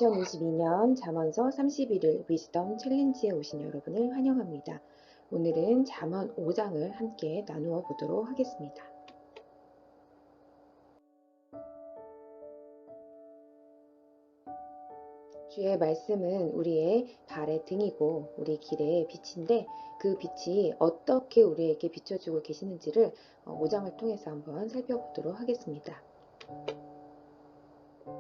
2022년 잠언서 31일 위즈덤 챌린지에 오신 여러분을 환영합니다. 오늘은 잠언 5장을 함께 나누어 보도록 하겠습니다. 주의 말씀은 우리의 발의 등이고 우리 길의 빛인데 그 빛이 어떻게 우리에게 비춰주고 계시는지를 5장을 통해서 한번 살펴보도록 하겠습니다.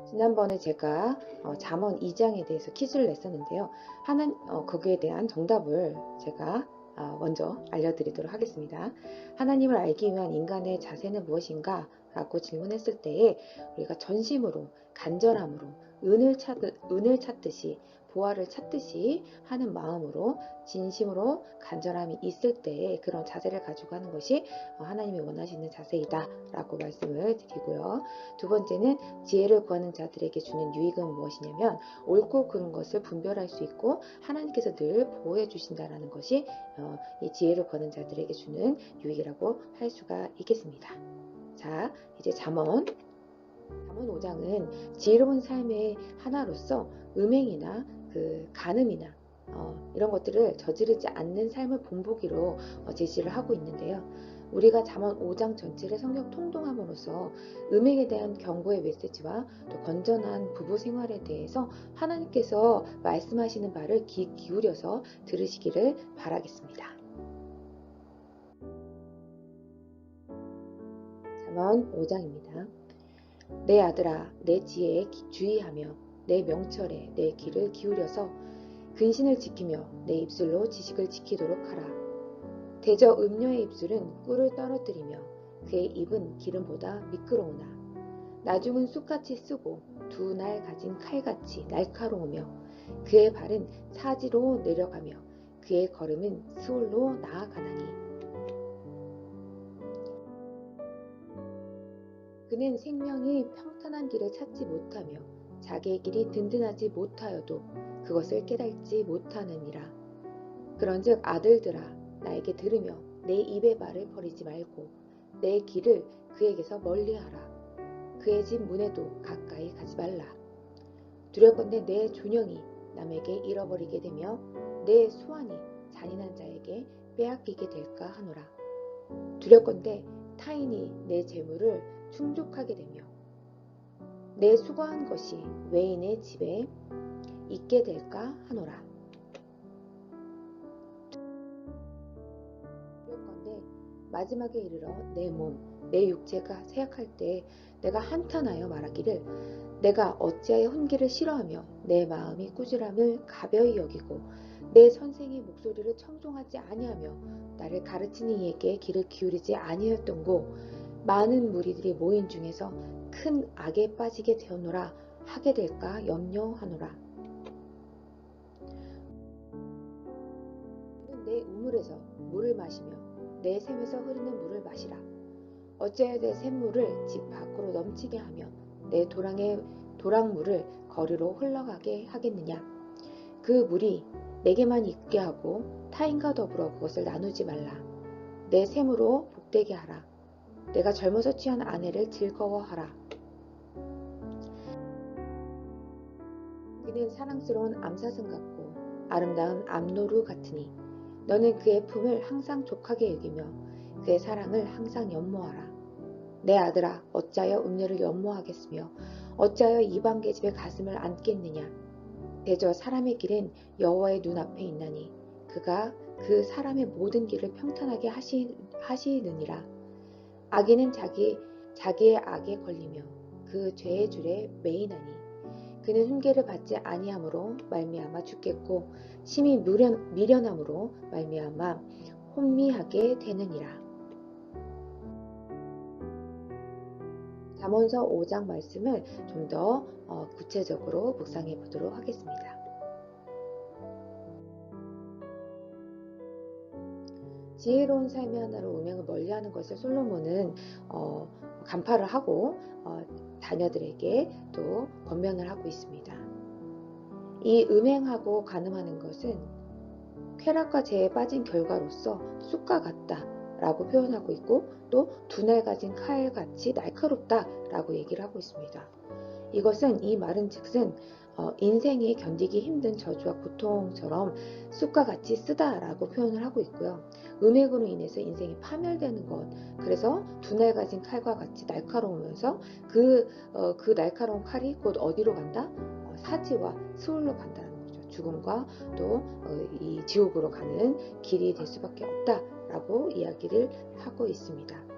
지난번에 제가 잠언 2장에 대해서 퀴즈를 냈었는데요. 거기에 대한 정답을 제가 먼저 알려드리도록 하겠습니다. 하나님을 알기 위한 인간의 자세는 무엇인가? 라고 질문했을 때에 우리가 전심으로 간절함으로 은을 찾듯이 보화를 찾듯이 하는 마음으로 진심으로 간절함이 있을 때에 그런 자세를 가지고 하는 것이 하나님이 원하시는 자세이다 라고 말씀을 드리고요. 두 번째는 지혜를 구하는 자들에게 주는 유익은 무엇이냐면 옳고 그른 것을 분별할 수 있고 하나님께서 늘 보호해 주신다라는 것이 이 지혜를 구하는 자들에게 주는 유익이라고 할 수가 있겠습니다. 자, 이제 잠언 5장은 지혜로운 삶의 하나로서 음행이나 간음이나 이런 것들을 저지르지 않는 삶을 본보기로 제시를 하고 있는데요. 우리가 잠언 5장 전체를 성경 통독함으로써 음행에 대한 경고의 메시지와 또 건전한 부부 생활에 대해서 하나님께서 말씀하시는 바를 귀 기울여서 들으시기를 바라겠습니다. 잠언 5장입니다. 내 아들아, 내 지혜에 주의하며 내 명철에 내 귀를 기울여서 근신을 지키며 내 입술로 지식을 지키도록 하라. 대저 음녀의 입술은 꿀을 떨어뜨리며 그의 입은 기름보다 미끄러우나 나중은 쑥같이 쓰고 두 날 가진 칼같이 날카로우며 그의 발은 사지로 내려가며 그의 걸음은 스올로 나아가나니 그는 생명이 평탄한 길을 찾지 못하며 자기의 길이 든든하지 못하여도 그것을 깨닫지 못하느니라. 그런즉 아들들아 나에게 들으며 내 입의 말을 버리지 말고 내 길을 그에게서 멀리하라. 그의 집 문에도 가까이 가지 말라. 두렵건대 내 존영이 남에게 잃어버리게 되며 내 수완이 잔인한 자에게 빼앗기게 될까 하노라. 두렵건대 타인이 내 재물을 충족하게 되며 내 수고한 것이 외인의 집에 있게 될까 하노라. 두렵건대 마지막에 이르러 내 몸, 내 육체가 쇠약할 때 내가 한탄하여 말하기를 내가 어찌하여 훈계를 싫어하며 내 마음이 꾸지람을 가벼이 여기고 내 선생의 목소리를 청종하지 아니하며 나를 가르치는 이에게 귀를 기울이지 아니하였던고 많은 무리들이 모인 중에서 큰 악에 빠지게 되었노라 하게 될까 염려하노라. 내 우물에서 물을 마시며 내 샘에서 흐르는 물을 마시라. 어찌하여 내 샘물을 집 밖으로 넘치게 하며 내 도랑물을 거리로 흘러가게 하겠느냐. 그 물이 내게만 있게 하고 타인과 더불어 그것을 나누지 말라. 내 샘으로 복되게 하라. 내가 젊어서 취한 아내를 즐거워하라. 그는 사랑스러운 암사슴 같고 아름다운 암노루 같으니 너는 그의 품을 항상 족하게 여기며 그의 사랑을 항상 연모하라. 내 아들아 어찌하여 음녀를 연모하겠으며 어찌하여 이방 계집의 가슴을 안겠느냐. 대저 사람의 길은 여호와의 눈앞에 있나니 그가 그 사람의 모든 길을 평탄하게 하시느니라. 악인은 자기의 악에 걸리며 그 죄의 줄에 매이나니 그는 훈계를 받지 아니함으로 말미암아 죽겠고 심히 미련함으로 말미암아 혼미하게 되느니라. 잠언서 5장 말씀을 좀 더 구체적으로 묵상해 보도록 하겠습니다. 지혜로운 삶의 하나로 음행을 멀리하는 것을 솔로몬은 간파를 하고 자녀들에게 또 권면을 하고 있습니다. 이 음행하고 간음하는 것은 쾌락과 죄에 빠진 결과로서 쑥과 같다 라고 표현하고 있고 또 두 날 가진 칼같이 날카롭다 라고 얘기를 하고 있습니다. 이것은 이 말은 즉슨 인생에 견디기 힘든 저주와 고통처럼 쑥과 같이 쓰다라고 표현을 하고 있고요. 음액으로 인해서 인생이 파멸되는 것, 그래서 두 날 가진 칼과 같이 날카로우면서 그 날카로운 칼이 곧 어디로 간다? 사지와 스울로 간다는 거죠. 죽음과 또 이 지옥으로 가는 길이 될 수밖에 없다라고 이야기를 하고 있습니다.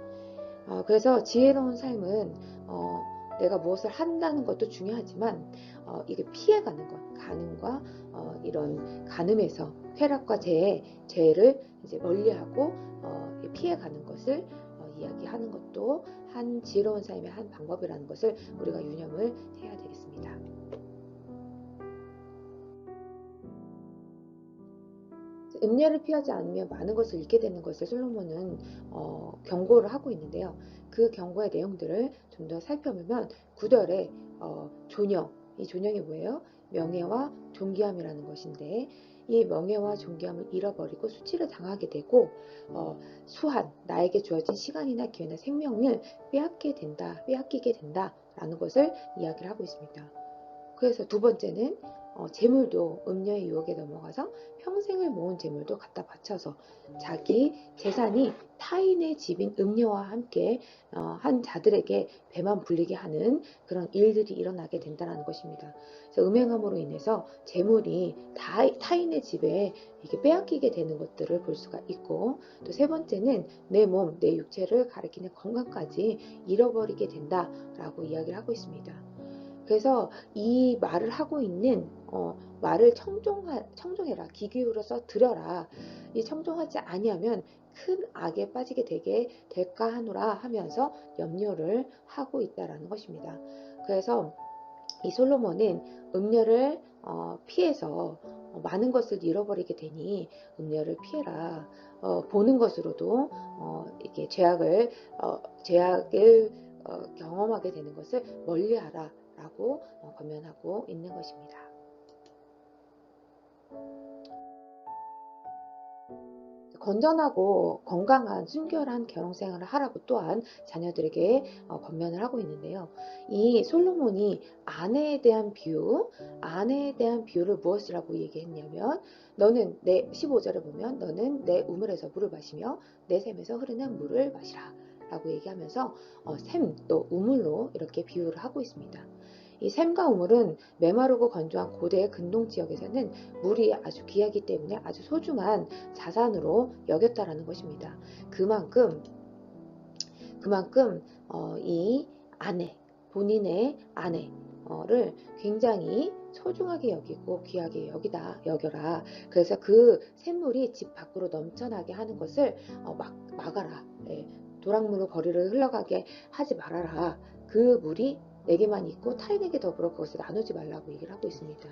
그래서 지혜로운 삶은 내가 무엇을 한다는 것도 중요하지만 이게 피해가는 것, 간음과 이런 간음에서 쾌락과 죄를 이제 멀리하고 피해가는 것을 이야기하는 것도 한 지혜로운 삶의 한 방법이라는 것을 우리가 유념을 해야 되겠습니다. 음녀를 피하지 않으면 많은 것을 잃게 되는 것을 솔로몬은 경고를 하고 있는데요. 그 경고의 내용들을 좀 더 살펴보면 9절에 존영, 이 존영이 뭐예요? 명예와 존귀함이라는 것인데 이 명예와 존귀함을 잃어버리고 수치를 당하게 되고 수한, 나에게 주어진 시간이나 기회나 생명을 빼앗기게 된다라는 것을 이야기를 하고 있습니다. 그래서 두 번째는 재물도 음녀의 유혹에 넘어가서 평생을 모은 재물도 갖다 바쳐서 자기 재산이 타인의 집인 음녀와 함께 한 자들에게 배만 불리게 하는 그런 일들이 일어나게 된다는 것입니다. 그래서 음행함으로 인해서 재물이 타인의 집에 이게 빼앗기게 되는 것들을 볼 수가 있고, 또 세 번째는 내 몸, 내 육체를 가리키는 건강까지 잃어버리게 된다라고 이야기를 하고 있습니다. 그래서 이 말을 하고 있는 말을 청종해라, 귀 기울여서 들여라. 이 청종하지 아니하면 큰 악에 빠지게 되게 될까 하노라 하면서 염려를 하고 있다라는 것입니다. 그래서 이 솔로몬은 음녀를 피해서 많은 것을 잃어버리게 되니 음녀를 피해라. 보는 것으로도 이렇게 죄악을 경험하게 되는 것을 멀리하라. 라고 권면하고 있는 것입니다. 건전하고 건강한 순결한 결혼생활을 하라고 또한 자녀들에게 권면을 하고 있는데요. 이 솔로몬이 아내에 대한 비유를 무엇이라고 얘기했냐면 너는 내 15절에 보면 너는 내 우물에서 물을 마시며 내 샘에서 흐르는 물을 마시라 라고 얘기하면서 샘 또 우물로 이렇게 비유를 하고 있습니다. 이 샘과 우물은 메마르고 건조한 고대 근동 지역에서는 물이 아주 귀하기 때문에 아주 소중한 자산으로 여겼다라는 것입니다. 그만큼 이 본인의 아내를 굉장히 소중하게 여기고 귀하게 여겨라. 그래서 그 샘물이 집 밖으로 넘쳐나게 하는 것을 막아라. 도랑물로 거리를 흘러가게 하지 말아라. 그 물이 내게만 있고 타인에게 더불어 그것을 나누지 말라고 얘기를 하고 있습니다.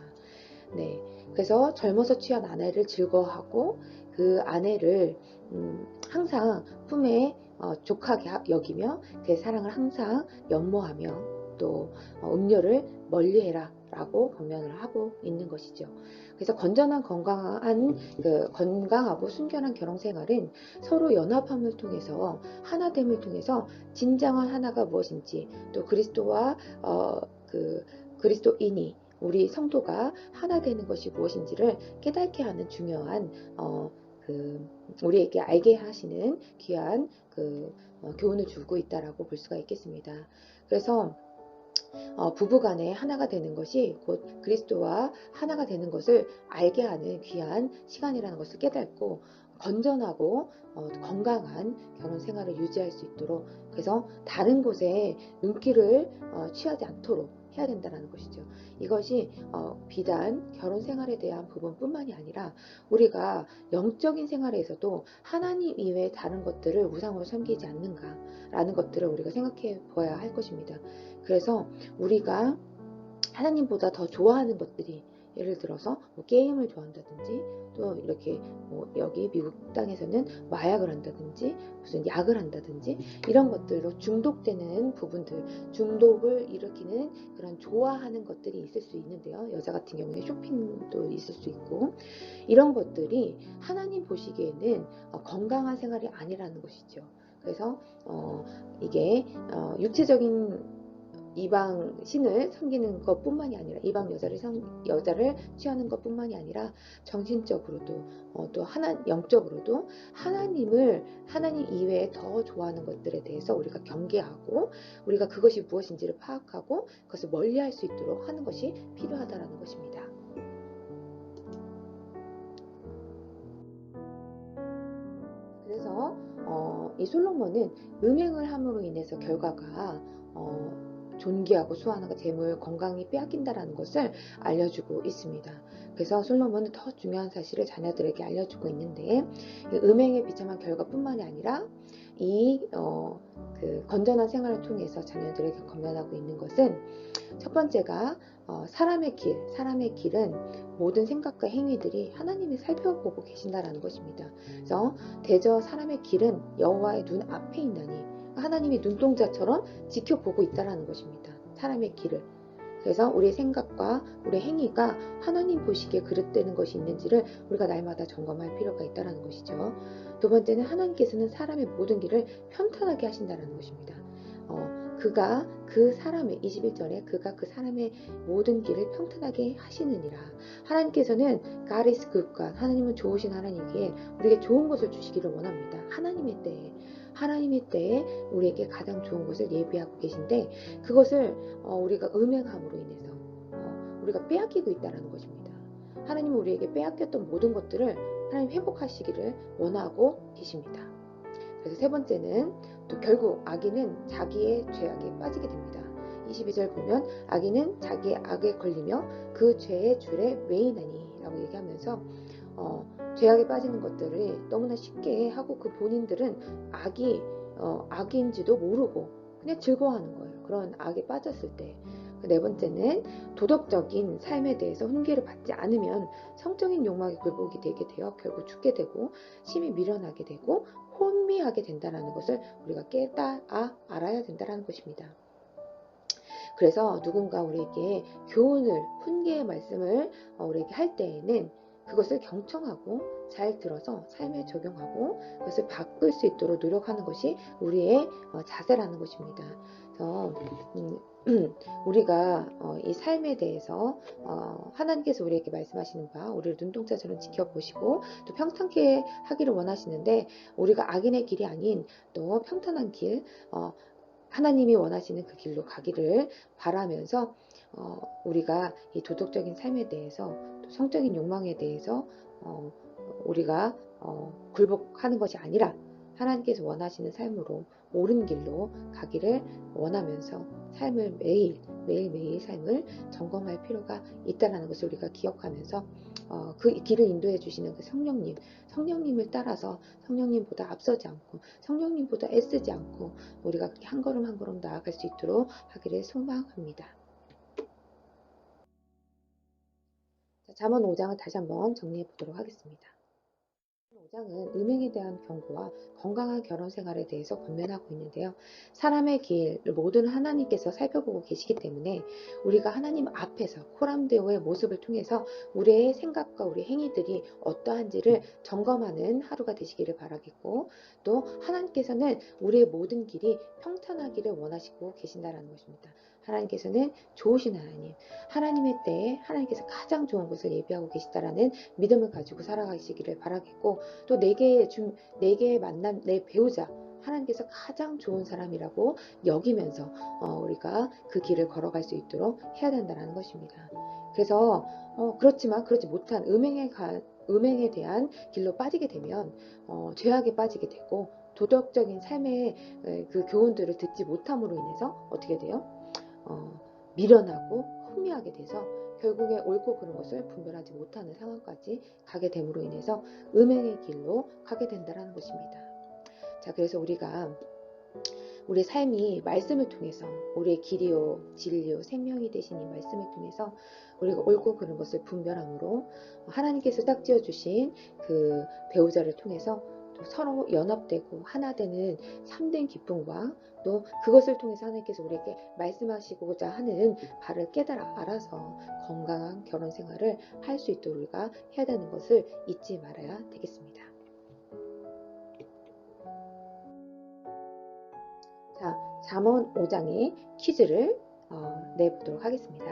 네, 그래서 젊어서 취한 아내를 즐거워하고 그 아내를 항상 품에 족하게 여기며 그의 사랑을 항상 연모하며 또 음료를 멀리해라 라고 권면을 하고 있는 것이죠. 그래서 건강하고 순결한 결혼생활은 서로 연합함을 통해서 하나됨을 통해서 진정한 하나가 무엇인지 또 그리스도인이 우리 성도가 하나 되는 것이 무엇인지를 깨닫게 하는 중요한 우리에게 알게 하시는 귀한 교훈을 주고 있다라고 볼 수가 있겠습니다. 그래서 부부간에 하나가 되는 것이 곧 그리스도와 하나가 되는 것을 알게 하는 귀한 시간이라는 것을 깨닫고 건전하고 건강한 결혼 생활을 유지할 수 있도록, 그래서 다른 곳에 눈길을 취하지 않도록 해야 된다는 것이죠. 이것이 비단 결혼 생활에 대한 부분뿐만이 아니라 우리가 영적인 생활에서도 하나님 이외에 다른 것들을 우상으로 섬기지 않는가라는 것들을 우리가 생각해 보아야 할 것입니다. 그래서 우리가 하나님보다 더 좋아하는 것들이, 예를 들어서 게임을 좋아한다든지 또 이렇게 여기 미국 땅에서는 마약을 한다든지 무슨 약을 한다든지 이런 것들로 중독되는 부분들, 중독을 일으키는 그런 좋아하는 것들이 있을 수 있는데요. 여자 같은 경우에 쇼핑도 있을 수 있고, 이런 것들이 하나님 보시기에는 건강한 생활이 아니라는 것이죠. 그래서 이게 육체적인 이방 신을 섬기는 것뿐만이 아니라 이방 여자를 취하는 것뿐만이 아니라 정신적으로도 또 영적으로도 하나님 이외에 더 좋아하는 것들에 대해서 우리가 경계하고 우리가 그것이 무엇인지를 파악하고 그것을 멀리할 수 있도록 하는 것이 필요하다라는 것입니다. 그래서 이 솔로몬은 음행을 함으로 인해서 결과가 존귀하고 수완하고 재물 건강이 빼앗긴다라는 것을 알려주고 있습니다. 그래서 솔로몬은 더 중요한 사실을 자녀들에게 알려주고 있는데 음행의 비참한 결과뿐만이 아니라 그 건전한 생활을 통해서 자녀들에게 건면하고 있는 것은 첫 번째가 사람의 길은 모든 생각과 행위들이 하나님이 살펴보고 계신다라는 것입니다. 그래서 대저 사람의 길은 여호와의 눈 앞에 있나니 하나님이 눈동자처럼 지켜보고 있다라는 것입니다. 사람의 길을. 그래서 우리의 생각과 우리의 행위가 하나님 보시기에 그릇되는 것이 있는지를 우리가 날마다 점검할 필요가 있다는 것이죠. 두 번째는 하나님께서는 사람의 모든 길을 편탄하게 하신다는 것입니다. 그가 그 사람의 21절에 그가 그 사람의 모든 길을 평탄하게 하시느니라. 하나님께서는 God is good God, 하나님은 좋으신 하나님이기에 우리에게 좋은 것을 주시기를 원합니다. 하나님의 때에 우리에게 가장 좋은 것을 예비하고 계신데 그것을 우리가 음행함으로 인해서 우리가 빼앗기고 있다는 것입니다. 하나님은 우리에게 빼앗겼던 모든 것들을 하나님 회복하시기를 원하고 계십니다. 그래서 세 번째는 또 결국 악인은 자기의 죄악에 빠지게 됩니다. 22절 보면 악인은 자기의 악에 걸리며 그 죄의 줄에 매이나니 라고 얘기하면서 죄악에 빠지는 것들을 너무나 쉽게 하고 그 본인들은 악인지도 모르고 그냥 즐거워하는 거예요. 그런 악에 빠졌을 때. 네 번째는 도덕적인 삶에 대해서 훈계를 받지 않으면 성적인 욕망에 굴복이 되게 되어 결국 죽게 되고 심히 미련하게 되고 혼미하게 된다는 것을 우리가 알아야 된다는 것입니다. 그래서 누군가 우리에게 교훈을 훈계의 말씀을 우리에게 할 때에는 그것을 경청하고 잘 들어서 삶에 적용하고 그것을 바꿀 수 있도록 노력하는 것이 우리의 자세라는 것입니다. 그래서 우리가 이 삶에 대해서 하나님께서 우리에게 말씀하시는 바 우리를 눈동자처럼 지켜보시고 또 평탄케 하기를 원하시는데 우리가 악인의 길이 아닌 또 평탄한 길 하나님이 원하시는 그 길로 가기를 바라면서 우리가 이 도덕적인 삶에 대해서 또 성적인 욕망에 대해서 우리가 굴복하는 것이 아니라 하나님께서 원하시는 삶으로 옳은 길로 가기를 원하면서 삶을 매일매일 삶을 점검할 필요가 있다는 것을 우리가 기억하면서 그 길을 인도해 주시는 그 성령님을 따라서 성령님보다 앞서지 않고 성령님보다 애쓰지 않고 우리가 그렇게 한 걸음 한 걸음 나아갈 수 있도록 하기를 소망합니다. 잠언 5장을 다시 한번 정리해 보도록 하겠습니다. 5장은 음행에 대한 경고와 건강한 결혼 생활에 대해서 권면하고 있는데요. 사람의 길을 모든 하나님께서 살펴보고 계시기 때문에 우리가 하나님 앞에서 코람데오의 모습을 통해서 우리의 생각과 우리의 행위들이 어떠한지를 점검하는 하루가 되시기를 바라겠고 또 하나님께서는 우리의 모든 길이 평탄하기를 원하시고 계신다는 것입니다. 하나님께서는 좋으신 하나님의 때에 하나님께서 가장 좋은 것을 예비하고 계시다라는 믿음을 가지고 살아가시기를 바라겠고 또 내게 만난 내 배우자 하나님께서 가장 좋은 사람이라고 여기면서 우리가 그 길을 걸어갈 수 있도록 해야 된다는 것입니다. 그래서 그렇지만 그렇지 못한 음행에 대한 길로 빠지게 되면 죄악에 빠지게 되고 도덕적인 삶의 그 교훈들을 듣지 못함으로 인해서 어떻게 돼요? 미련하고 혼미하게 돼서 결국에 옳고 그른 것을 분별하지 못하는 상황까지 가게 됨으로 인해서 음행의 길로 가게 된다는 것입니다. 자, 그래서 우리가 우리 삶이 말씀을 통해서 우리의 길이요 진리요 생명이 되신 이 말씀을 통해서 우리가 옳고 그른 것을 분별함으로 하나님께서 짝지어 주신 그 배우자를 통해서 또 서로 연합되고 하나 되는 참된 기쁨과 또 그것을 통해서 하나님께서 우리에게 말씀하시고자 하는 바를 깨달아 알아서 건강한 결혼 생활을 할 수 있도록 우리가 해야 되는 것을 잊지 말아야 되겠습니다. 자, 잠언 5장의 퀴즈를 내보도록 하겠습니다.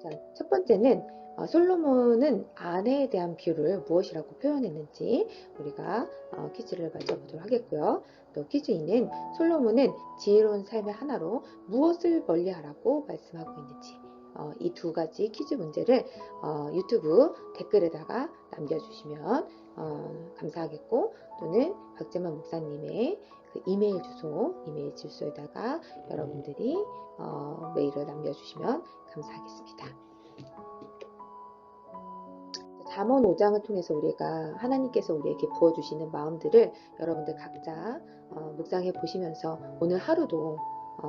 자, 첫 번째는 솔로몬은 아내에 대한 비유를 무엇이라고 표현했는지 우리가 퀴즈를 맞춰보도록 하겠고요. 또 퀴즈 2는 솔로몬은 지혜로운 삶의 하나로 무엇을 멀리하라고 말씀하고 있는지, 이 두 가지 퀴즈 문제를 유튜브 댓글에다가 남겨주시면 감사하겠고, 또는 박재만 목사님의 그 이메일 주소에다가 여러분들이 메일을 남겨주시면 감사하겠습니다. 잠언 5장을 통해서 우리가 하나님께서 우리에게 부어주시는 마음들을 여러분들 각자 묵상해 보시면서 오늘 하루도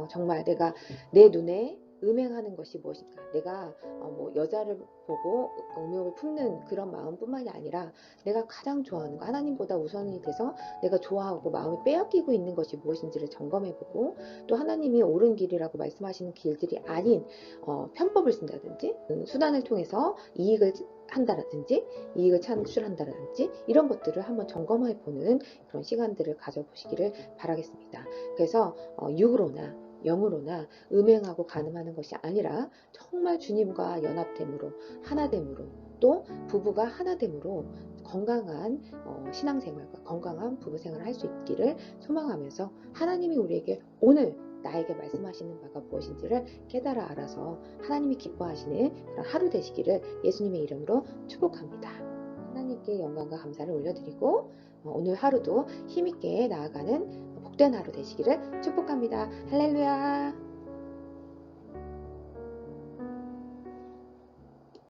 정말 내가 내 눈에 음행하는 것이 무엇인가, 내가 뭐 여자를 보고 음욕을 품는 그런 마음뿐만이 아니라 내가 가장 좋아하는 거, 하나님보다 우선이 돼서 내가 좋아하고 마음이 빼앗기고 있는 것이 무엇인지를 점검해보고, 또 하나님이 옳은 길이라고 말씀하시는 길들이 아닌 편법을 쓴다든지 수단을 통해서 이익을 한다든지 이익을 창출한다든지 이런 것들을 한번 점검해 보는 그런 시간들을 가져보시기를 바라겠습니다. 그래서 육으로나 영으로나 음행하고 간음하는 것이 아니라 정말 주님과 연합됨으로, 하나됨으로, 또 부부가 하나됨으로 건강한 신앙생활과 건강한 부부생활을 할 수 있기를 소망하면서, 하나님이 우리에게 오늘 나에게 말씀하시는 바가 무엇인지를 깨달아 알아서 하나님이 기뻐하시는 그런 하루 되시기를 예수님의 이름으로 축복합니다. 하나님께 영광과 감사를 올려드리고 오늘 하루도 힘있게 나아가는 복된 하루 되시기를 축복합니다. 할렐루야.